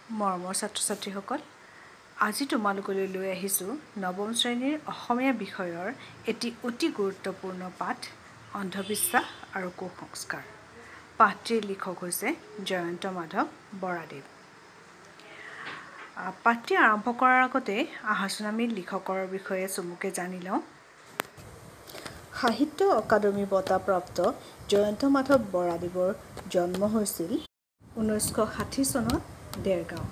মৰমৰ ছাত্ৰ-ছাত্ৰীসকল, আজি তোমালোকলৈ লৈ আহিছোঁ নৱম শ্ৰেণীৰ অসমীয়া বিষয়ৰ এটি অতি গুৰুত্বপূৰ্ণ পাঠ অন্ধবিশ্বাস আৰু কুসংস্কাৰ। পাঠটিৰ লিখক হৈছে জয়ন্ত মাধৱ বৰাদেৱ। পাঠটি আৰম্ভ কৰাৰ আগতে আহাচোন আমি লিখকৰ বিষয়ে চমুকে জানি লওঁ। সাহিত্য অকাডেমি বঁটা প্ৰাপ্ত জয়ন্ত মাধৱ বৰাদেৱৰ জন্ম হৈছিল 1960 চনত দেৰগাঁও।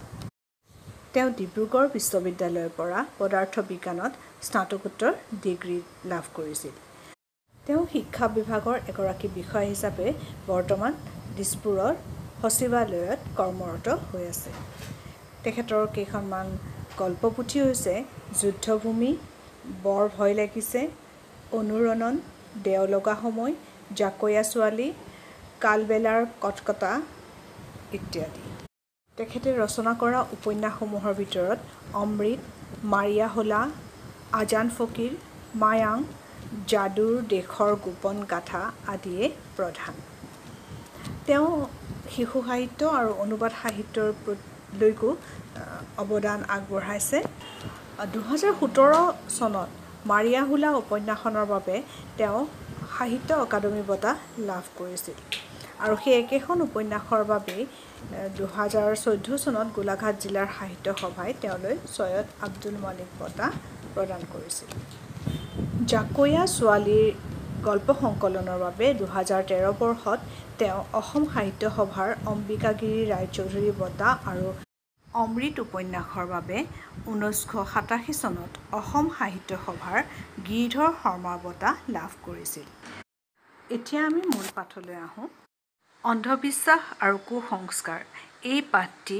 তেওঁ ডিব্ৰুগড় বিশ্ববিদ্যালয়ৰ পৰা পদাৰ্থ বিজ্ঞানত স্নাতকোত্তৰ ডিগ্ৰী লাভ কৰিছিল। তেওঁ শিক্ষা বিভাগৰ এগৰাকী বিষয়া হিচাপে বৰ্তমান দিছপুৰৰ সচিবালয়ত কৰ্মৰত হৈ আছে। তেখেতৰ কেইখনমান গল্পপুথি হৈছে যুদ্ধভূমি, বৰ ভয় লাগিছে, অনুৰণন, দেওলগা সময়, জাকৈয়া ছোৱালী, কালবেলাৰ কটকটা ইত্যাদি। তেখেতে ৰচনা কৰা উপন্যাসসমূহৰ ভিতৰত অমৃত, মাৰিয়া হোলা, আজান ফকীৰ, মায়াং, যাদুৰ দেশৰ গোপন গাথা আদিয়ে প্ৰধান। তেওঁ শিশু সাহিত্য আৰু অনুবাদ সাহিত্যৰ লৈকো অৱদান আগবঢ়াইছে। 2017 চনত মাৰিয়া হোলা উপন্যাসখনৰ বাবে তেওঁ সাহিত্য অকাডেমি বঁটা লাভ কৰিছিল আৰু সেই একেখন উপন্যাসৰ বাবেই 2014 চনত গোলাঘাট জিলাৰ সাহিত্য সভাই তেওঁলৈ ছৈয়দ আব্দুল মালিক বঁটা প্ৰদান কৰিছিল। জাকৈয়া ছোৱালীৰ গল্প সংকলনৰ বাবে 2013 বৰ্ষত তেওঁ অসম সাহিত্য সভাৰ অম্বিকাগিৰি ৰায়চৌধুৰী বঁটা আৰু অমৃত উপন্যাসৰ বাবে 1987 চনত অসম সাহিত্য সভাৰ গিৰিধৰ শৰ্মা বঁটা লাভ কৰিছিল। এতিয়া আমি মূল পাঠলৈ আহোঁ। অন্ধবিশ্বাস আৰু কুসংস্কাৰ এই পাঠটি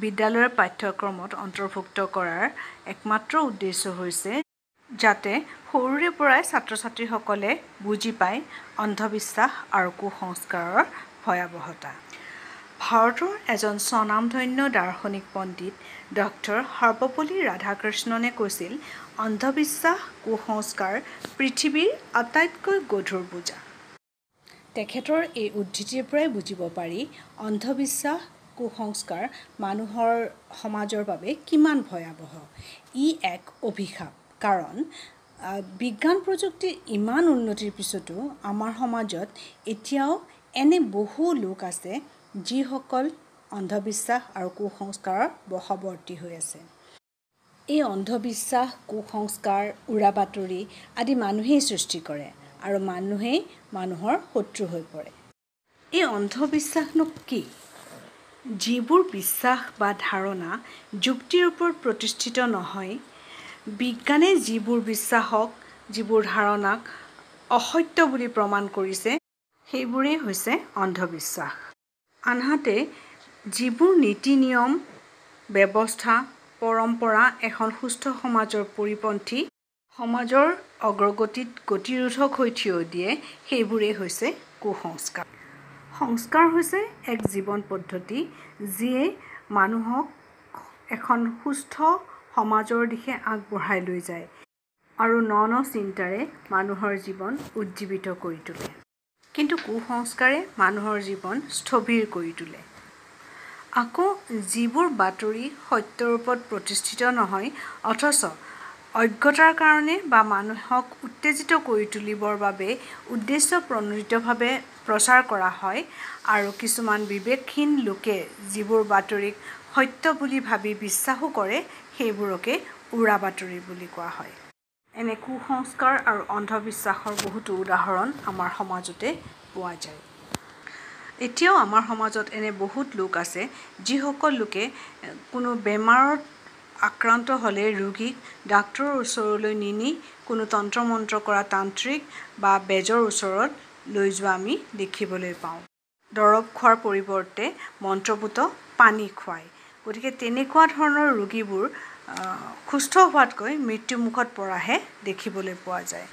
বিদ্যালয়ৰ পাঠ্যক্ৰমত অন্তৰ্ভুক্ত কৰাৰ একমাত্ৰ উদ্দেশ্য হৈছে যাতে সৰুৰে পৰাই ছাত্ৰ-ছাত্ৰীসকলে বুজি পায় অন্ধবিশ্বাস আৰু কুসংস্কাৰৰ ভয়াৱহতা। ভাৰতৰ এজন স্বনামধন্য দাৰ্শনিক পণ্ডিত ডক্টৰ সৰ্বপল্লী ৰাধাকৃষ্ণনে কৈছিল, অন্ধবিশ্বাস কুসংস্কাৰ পৃথিৱীৰ আটাইতকৈ গধুৰ বোজা। তেখেতৰ এই উদ্ধৃতিৰ পৰাই বুজিব পাৰি অন্ধবিশ্বাস কুসংস্কাৰ মানুহৰ সমাজৰ বাবে কিমান ভয়াৱহ। ই এক অভিশাপ, কাৰণ বিজ্ঞান প্ৰযুক্তিৰ ইমান উন্নতিৰ পিছতো আমাৰ সমাজত এতিয়াও এনে বহু লোক আছে যিসকল অন্ধবিশ্বাস আৰু কুসংস্কাৰৰ বশৱৰ্তী হৈ আছে। এই অন্ধবিশ্বাস, কুসংস্কাৰ, উৰা বাতৰি আদি মানুহেই সৃষ্টি কৰে আৰু মানুহেই মানুহৰ শত্ৰু হৈ পৰে। এই অন্ধবিশ্বাসনো কি? যিবোৰ বিশ্বাস বা ধাৰণা যুক্তিৰ ওপৰত প্ৰতিষ্ঠিত নহয়, বিজ্ঞানে যিবোৰ বিশ্বাসক, যিবোৰ ধাৰণাক অসত্য বুলি প্ৰমাণ কৰিছে, সেইবোৰেই হৈছে অন্ধবিশ্বাস। আনহাতে যিবোৰ নীতি নিয়ম, ব্যৱস্থা, পৰম্পৰা এখন সুস্থ সমাজৰ পৰিপন্থী, সমাজৰ অগ্ৰগতিত গতিৰোধক হৈ থিয় দিয়ে, সেইবোৰেই হৈছে কুসংস্কাৰ। সংস্কাৰ হৈছে এক জীৱন পদ্ধতি যিয়ে মানুহক এখন সুস্থ সমাজৰ দিশে আগবঢ়াই লৈ যায় আৰু ন চিন্তাৰে মানুহৰ জীৱন উজ্জীৱিত কৰি তোলে। কিন্তু কুসংস্কাৰে মানুহৰ জীৱন স্থবিৰ কৰি তোলে। আকৌ যিবোৰ বাতৰি সত্যৰ ওপৰত প্ৰতিষ্ঠিত নহয় অথচ অজ্ঞতাৰ কাৰণে বা মানুহক উত্তেজিত কৰি তুলিবৰ বাবে উদ্দেশ্যপ্ৰণোদিতভাৱে প্ৰচাৰ কৰা হয় আৰু কিছুমান বিবেকহীন লোকে যিবোৰ বাতৰিক সত্য বুলি ভাবি বিশ্বাসো কৰে, সেইবোৰকে উৰা বাতৰি বুলি কোৱা হয়। এনে কুসংস্কাৰ আৰু অন্ধবিশ্বাসৰ বহুতো উদাহৰণ আমাৰ সমাজতে পোৱা যায়। এতিয়াও আমাৰ সমাজত এনে বহুত লোক আছে যিসকল লোকে কোনো বেমাৰত আক্ৰান্ত হ'লে ৰোগীক ডাক্তৰৰ ওচৰলৈ নিনি কোনো তন্ত্ৰ মন্ত্ৰ কৰা তান্ত্ৰিক বা বেজৰ ওচৰত লৈ যোৱা আমি দেখিবলৈ পাওঁ। দৰৱ খোৱাৰ পৰিৱৰ্তে মন্ত্ৰপুত পানী খুৱায়। গতিকে তেনেকুৱা ধৰণৰ ৰোগীবোৰ সুস্থ হোৱাতকৈ মৃত্যুমুখত পৰাহে দেখিবলৈ পোৱা যায়।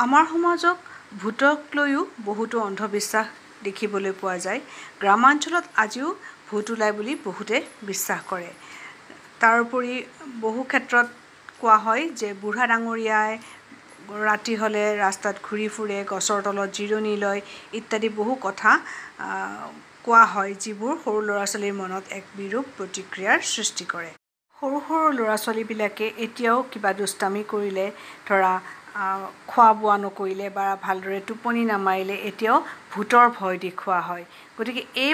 আমাৰ সমাজক ভূতক লৈও বহুতো অন্ধবিশ্বাস দেখিবলৈ পোৱা যায়। গ্ৰামাঞ্চলত আজিও ভূত ওলায় বুলি বহুতে বিশ্বাস কৰে। তাৰোপৰি বহু ক্ষেত্ৰত কোৱা হয় যে বুঢ়া ডাঙৰীয়াই ৰাতি হ'লে ৰাস্তাত ঘূৰি ফুৰে, গছৰ তলত জিৰণি লয় ইত্যাদি বহু কথা কোৱা হয় যিবোৰ সৰু ল'ৰা ছোৱালীৰ মনত এক বিৰূপ প্ৰতিক্ৰিয়াৰ সৃষ্টি কৰে। সৰু সৰু ল'ৰা ছোৱালীবিলাকে এতিয়াও কিবা দুষ্টামি কৰিলে, ধৰা খোৱা বোৱা নকৰিলে বা ভালদৰে টোপনি নামাৰিলে এতিয়াও ভূতৰ ভয় দেখুওৱা হয়। গতিকে এই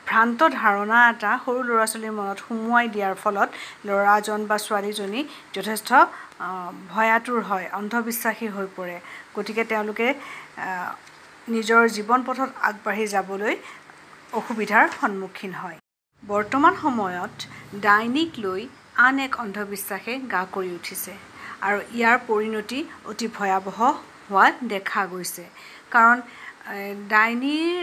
ভ্ৰান্ত ধাৰণা এটা সৰু ল'ৰা ছোৱালীৰ মনত সুমুৱাই দিয়াৰ ফলত ল'ৰাজন বা ছোৱালীজনী যথেষ্ট ভয়াতুৰ হয়, অন্ধবিশ্বাসী হৈ পৰে। গতিকে তেওঁলোকে নিজৰ জীৱন পথত আগবাঢ়ি যাবলৈ অসুবিধাৰ সন্মুখীন হয়। বৰ্তমান সময়ত ডাইনীক লৈ আন এক অন্ধবিশ্বাসে গা কৰি উঠিছে আৰু ইয়াৰ পৰিণতি অতি ভয়াৱহ হোৱা দেখা গৈছে। কাৰণ ডাইনীৰ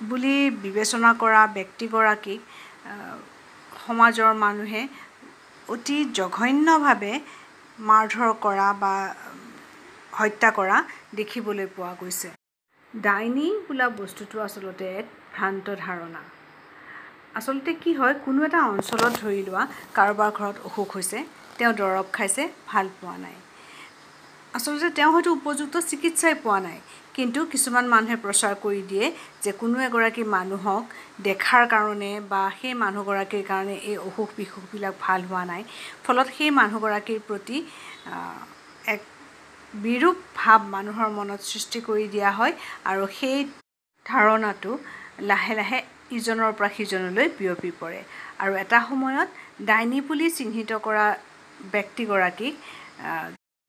বুলি বিবেচনা কৰা ব্যক্তিগৰাকীক সমাজৰ মানুহে অতি জঘন্যভাৱে মাৰধৰ কৰা বা হত্যা কৰা দেখিবলৈ পোৱা গৈছে। ডাইনী বোলা বস্তুটো আচলতে এক ভ্ৰান্ত ধাৰণা। আচলতে কি হয়, কোনো এটা অঞ্চলত ধৰি লোৱা কাৰোবাৰ ঘৰত অসুখ হৈছে, তেওঁ দৰৱ খাইছে, ভাল পোৱা নাই। আচলতে তেওঁ হয়তো উপযুক্ত চিকিৎসাই পোৱা নাই, কিন্তু কিছুমান মানুহে প্ৰচাৰ কৰি দিয়ে যে কোনো এগৰাকী মানুহক দেখাৰ কাৰণে বা সেই মানুহগৰাকীৰ কাৰণে এই অসুখ বিসুখবিলাক ভাল হোৱা নাই, ফলত সেই মানুহগৰাকীৰ প্ৰতি এক বিৰূপ ভাৱ মানুহৰ মনত সৃষ্টি কৰি দিয়া হয় আৰু সেই ধাৰণাটো লাহে লাহে ইজনৰ পৰা সিজনলৈ বিয়পি পৰে আৰু এটা সময়ত ডাইনী বুলি চিহ্নিত কৰা ব্যক্তিগৰাকীক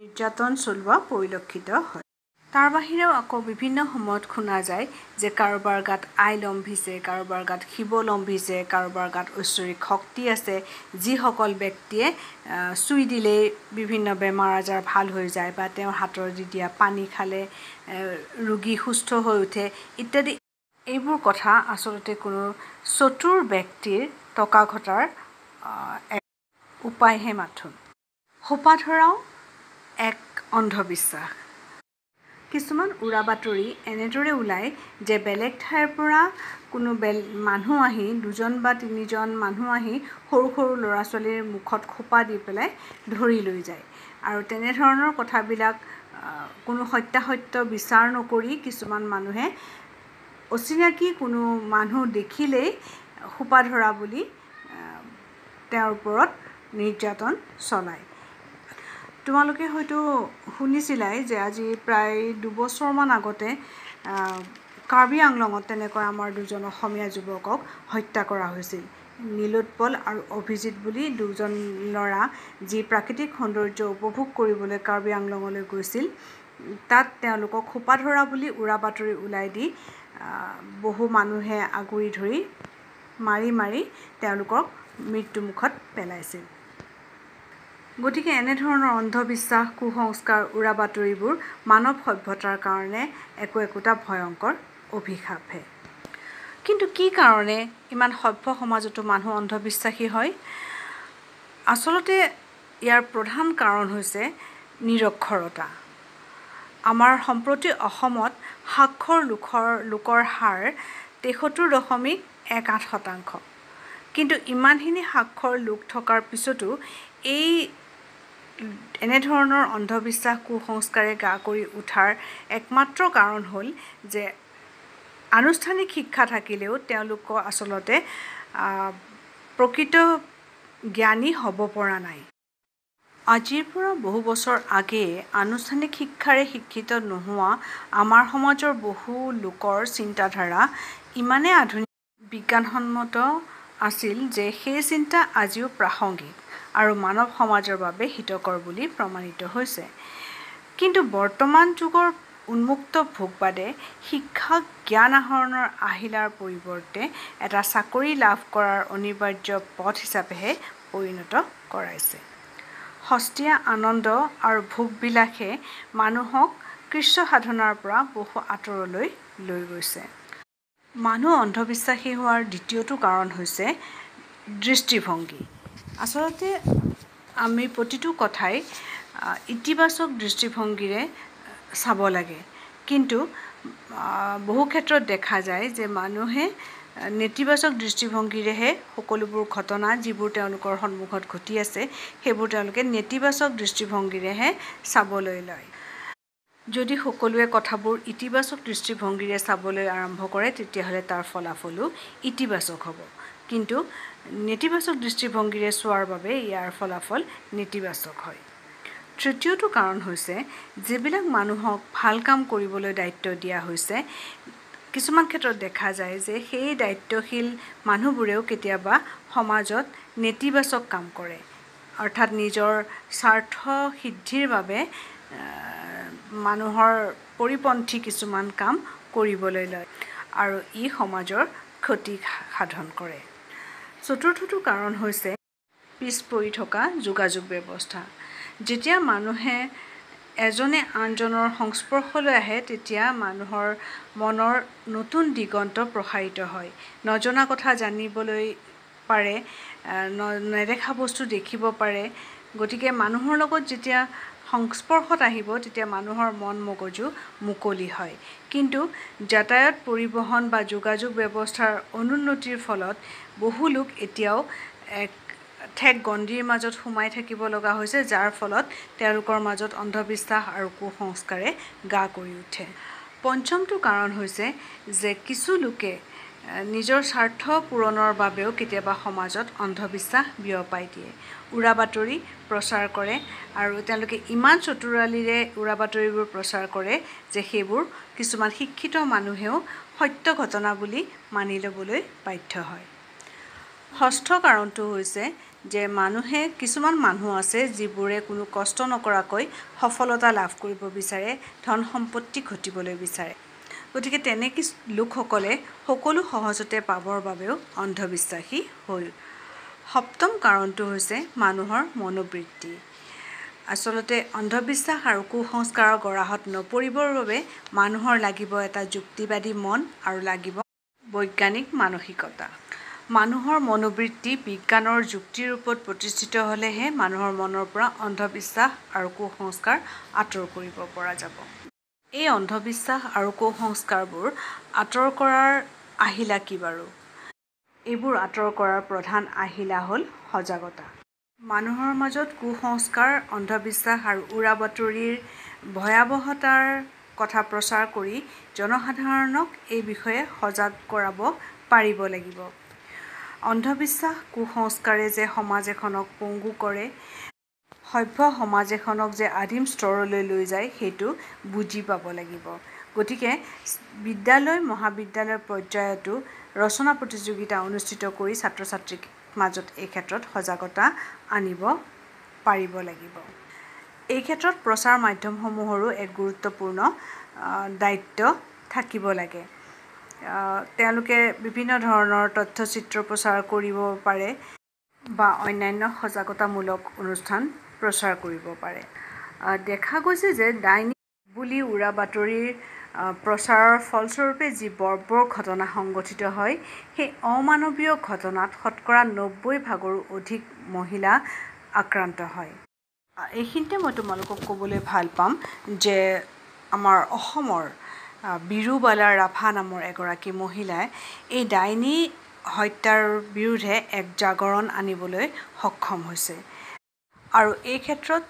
নিৰ্যাতন চলোৱা পৰিলক্ষিত হয়। তাৰ বাহিৰেও আকৌ বিভিন্ন সময়ত শুনা যায় যে কাৰোবাৰ গাত আই লম্ভিছে, কাৰোবাৰ গাত শিৱ লম্ভিছে, কাৰোবাৰ গাত ঐশ্বৰিক শক্তি আছে, যিসকল ব্যক্তিয়ে চুই দিলেই বিভিন্ন বেমাৰ আজাৰ ভাল হৈ যায় বা তেওঁৰ হাতৰ দি দিয়া পানী খালে ৰোগী সুস্থ হৈ উঠে ইত্যাদি। এইবোৰ কথা আচলতে কোনো চতুৰ ব্যক্তিৰ টকা ঘটাৰ এক উপায়হে মাথোন। সোপা ধৰাও এক অন্ধবিশ্বাস। কিছুমান উৰা বাতৰি এনেদৰে ওলায় যে বেলেগ ঠাইৰ পৰা কোনো মানুহ আহি, 2জন বা 3জন মানুহ আহি সৰু সৰু ল'ৰা ছোৱালীৰ মুখত সোপা দি পেলাই ধৰি লৈ যায় আৰু তেনেধৰণৰ কথাবিলাক কোনো সত্যাসত্য বিচাৰ নকৰি কিছুমান মানুহে অচিনাকি কোনো মানুহ দেখিলেই সোপা ধৰা বুলি তেওঁৰ ওপৰত নিৰ্যাতন চলায়। তোমালোকে হয়তো শুনিছিলাই যে আজি প্ৰায় 2 বছৰমান আগতে কাৰ্বি আংলঙত তেনেকৈ আমাৰ 2জন অসমীয়া যুৱকক হত্যা কৰা হৈছিল। নীলোৎপল আৰু অভিজিত বুলি 2জন ল'ৰা, যি প্ৰাকৃতিক সৌন্দৰ্য উপভোগ কৰিবলৈ কাৰ্বি আংলঙলৈ গৈছিল, তাত তেওঁলোকক সোপা ধৰা বুলি উৰা বাতৰি ওলাই দি বহু মানুহে আগুৰি ধৰি মাৰি মাৰি তেওঁলোকক মৃত্যুমুখত পেলাইছিল। গতিকে এনেধৰণৰ অন্ধবিশ্বাস, কুসংস্কাৰ, উৰা বাতৰিবোৰ মানৱ সভ্যতাৰ কাৰণে একোটা ভয়ংকৰ অভিশাপহে। কিন্তু কি কাৰণে ইমান সভ্য সমাজতো মানুহ অন্ধবিশ্বাসী হয়? আচলতে ইয়াৰ প্ৰধান কাৰণ হৈছে নিৰক্ষৰতা। আমাৰ সম্প্ৰতি অসমত সাক্ষৰ লোকৰ হাৰ 73.18%। কিন্তু ইমানখিনি সাক্ষৰ লোক থকাৰ পিছতো এনেধৰণৰ অন্ধবিশ্বাস, কুসংস্কাৰে গা কৰি উঠাৰ একমাত্ৰ কাৰণ হ'ল যে আনুষ্ঠানিক শিক্ষা থাকিলেও তেওঁলোক আচলতে প্ৰকৃত জ্ঞানী হ'ব পৰা নাই। আজিৰ পৰা বহু বছৰ আগেয়ে আনুষ্ঠানিক শিক্ষাৰে শিক্ষিত নোহোৱা আমাৰ সমাজৰ বহু লোকৰ চিন্তাধাৰা ইমানেই আধুনিক বিজ্ঞানসন্মত আছিল যে সেই চিন্তা আজিও প্ৰাসংগিক আৰু মানৱ সমাজৰ বাবে হিতকৰ বুলি প্ৰমাণিত হৈছে। কিন্তু বৰ্তমান যুগৰ উন্মুক্ত ভোগবাদে শিক্ষাক জ্ঞান আহৰণৰ আহিলাৰ পৰিৱৰ্তে এটা চাকৰি লাভ কৰাৰ অনিবাৰ্য পথ হিচাপেহে পৰিণত কৰাইছে। সস্তীয়া আনন্দ আৰু ভোগবিলাসে মানুহক কৃচ্ছ সাধনাৰ পৰা বহু আঁতৰলৈ লৈ গৈছে। মানুহ অন্ধবিশ্বাসী হোৱাৰ দ্বিতীয়টো কাৰণ হৈছে দৃষ্টিভংগী। আচলতে আমি প্ৰতিটো কথাই ইতিবাচক দৃষ্টিভংগীৰে চাব লাগে, কিন্তু বহু ক্ষেত্ৰত দেখা যায় যে মানুহে নেতিবাচক দৃষ্টিভংগীৰেহে সকলোবোৰ ঘটনা যিবোৰ তেওঁলোকৰ সন্মুখত ঘটি আছে সেইবোৰ তেওঁলোকে নেতিবাচক দৃষ্টিভংগীৰেহে চাবলৈ লয়। যদি সকলোৱে কথাবোৰ ইতিবাচক দৃষ্টিভংগীৰে চাবলৈ আৰম্ভ কৰে তেতিয়াহ'লে তাৰ ফলাফলো ইতিবাচক হ'ব কিন্তু নেতিবাচক দৃষ্টিভংগীৰে চোৱাৰ বাবে ইয়াৰ ফলাফল নেতিবাচক হয় তৃতীয়টো কাৰণ হৈছে যিবিলাক মানুহক ভাল কাম কৰিবলৈ দায়িত্ব দিয়া হৈছে কিছুমান ক্ষেত্ৰত দেখা যায় যে সেই দায়িত্বশীল মানুহবোৰেও কেতিয়াবা সমাজত নেতিবাচক কাম কৰে অৰ্থাৎ নিজৰ স্বাৰ্থ সিদ্ধিৰ বাবে মানুহৰ পৰিপন্থী কিছুমান কাম কৰিবলৈ লয় আৰু ই সমাজৰ ক্ষতি সাধন কৰে চতুৰ্থটো কাৰণ হৈছে পিছ পৰি থকা যোগাযোগ ব্যৱস্থা যেতিয়া মানুহে এজনে আনজনৰ সংস্পৰ্শলৈ আহে তেতিয়া মানুহৰ মনৰ নতুন দিগন্ত প্ৰসাৰিত হয় নজনা কথা জানিবলৈ পাৰে নেদেখা বস্তু দেখিব পাৰে গতিকে মানুহৰ লগত যেতিয়া সংস্পৰ্শত আহিব তেতিয়া মানুহৰ মন মগজু মুকলি হয় কিন্তু যাতায়াত পৰিবহণ বা যোগাযোগ ব্যৱস্থাৰ অনুন্নতিৰ ফলত বহু লোক এতিয়াও এক ঠেক গণ্ডিৰ মাজত সোমাই থাকিব লগা হৈছে যাৰ ফলত তেওঁলোকৰ মাজত অন্ধবিশ্বাস আৰু কুসংস্কাৰে গা কৰি উঠে পঞ্চমটো কাৰণ হৈছে যে কিছু লোকে নিজৰ স্বাৰ্থ পূৰণৰ বাবেও কেতিয়াবা সমাজত অন্ধবিশ্বাস বিয়পাই দিয়ে উৰা বাতৰি প্ৰচাৰ কৰে আৰু তেওঁলোকে ইমান চতুৰালিৰে উৰা বাতৰিবোৰ প্ৰচাৰ কৰে যে সেইবোৰ কিছুমান শিক্ষিত মানুহেও সত্য ঘটনা বুলি মানি ল'বলৈ বাধ্য হয় ষষ্ঠ কাৰণটো হৈছে যে কিছুমান মানুহ আছে যিবোৰে কোনো কষ্ট নকৰাকৈ সফলতা লাভ কৰিব বিচাৰে ধন সম্পত্তি ঘটিবলৈ বিচাৰে গতিকে তেনে লোকসকলে সকলো সহজতে পাবৰ বাবেও অন্ধবিশ্বাসী হ'ল সপ্তম কাৰণটো হৈছে মানুহৰ মনোবৃত্তি আচলতে অন্ধবিশ্বাস আৰু কুসংস্কাৰৰ গৰাহত নপৰিবৰ বাবে মানুহৰ লাগিব এটা যুক্তিবাদী মন আৰু লাগিব বৈজ্ঞানিক মানসিকতা মানুহৰ মনোবৃত্তি বিজ্ঞানৰ যুক্তিৰ ওপৰত প্ৰতিষ্ঠিত হ'লেহে মানুহৰ মনৰ পৰা অন্ধবিশ্বাস আৰু কুসংস্কাৰ আঁতৰ কৰিব পৰা যাব এই অন্ধবিশ্বাস আৰু কুসংস্কাৰবোৰ আঁতৰ কৰাৰ আহিলা কি বাৰু এইবোৰ আঁতৰ কৰাৰ প্ৰধান আহিলা হ'ল সজাগতা মানুহৰ মাজত কুসংস্কাৰ অন্ধবিশ্বাস আৰু উৰা বাতৰিৰ ভয়াৱহতাৰ কথা প্ৰচাৰ কৰি জনসাধাৰণক এই বিষয়ে সজাগ কৰাব পাৰিব লাগিব অন্ধবিশ্বাস কুসংস্কাৰে যে সমাজ এখনক পংগু কৰে সভ্য সমাজ এখনক যে আদিম স্তৰলৈ লৈ যায় সেইটো বুজি পাব লাগিব গতিকে বিদ্যালয় মহাবিদ্যালয় পৰ্যায়তো ৰচনা প্ৰতিযোগিতা অনুষ্ঠিত কৰি ছাত্ৰ ছাত্ৰীক মাজত এই ক্ষেত্ৰত সজাগতা আনিব পাৰিব লাগিব এই ক্ষেত্ৰত প্ৰচাৰ মাধ্যমসমূহৰো এক গুৰুত্বপূৰ্ণ দায়িত্ব থাকিব লাগে তেওঁলোকে বিভিন্ন ধৰণৰ তথ্যচিত্ৰ প্ৰচাৰ কৰিব পাৰে বা অন্যান্য সজাগতামূলক অনুষ্ঠান প্ৰচাৰ কৰিব পাৰে দেখা গৈছে যে ডাইনী বুলি উৰা বাতৰিৰ প্ৰচাৰৰ ফলস্বৰূপে যি বৰ্বৰ ঘটনা সংঘটিত হয় সেই অমানৱীয় ঘটনাত শতকৰা 90% অধিক মহিলা আক্ৰান্ত হয় এইখিনিতে মই তোমালোকক ক'বলৈ ভাল পাম যে আমাৰ অসমৰ বিৰুবালা ৰাভা নামৰ এগৰাকী মহিলাই এই ডাইনী হত্যাৰ বিৰুদ্ধে এক জাগৰণ আনিবলৈ সক্ষম হৈছে আৰু এই ক্ষেত্ৰত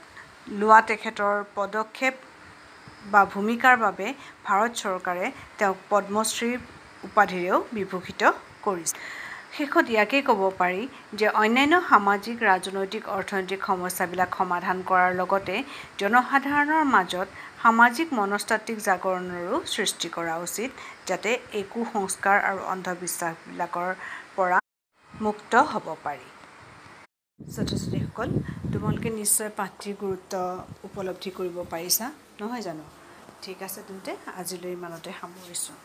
লোৱা তেখেতৰ পদক্ষেপ বা ভূমিকাৰ বাবে ভাৰত চৰকাৰে তেওঁক পদ্মশ্ৰী উপাধিৰেও বিভূষিত কৰিছে শেষত ইয়াকেই ক'ব পাৰি যে অন্যান্য সামাজিক ৰাজনৈতিক অৰ্থনৈতিক সমস্যাবিলাক সমাধান কৰাৰ লগতে জনসাধাৰণৰ মাজত সামাজিক মনস্তাত্ত্বিক জাগৰণৰো সৃষ্টি কৰা উচিত যাতে এই কুসংস্কাৰ আৰু অন্ধবিশ্বাসবিলাকৰ পৰা মুক্ত হ'ব পাৰি ছাত্ৰ ছাত্ৰীসকল তোমালোকে নিশ্চয় পাঠটিৰ গুৰুত্ব উপলব্ধি কৰিব পাৰিছা নহয় জানো ঠিক আছে তেন্তে আজিলৈ ইমানতে সামৰিছোঁ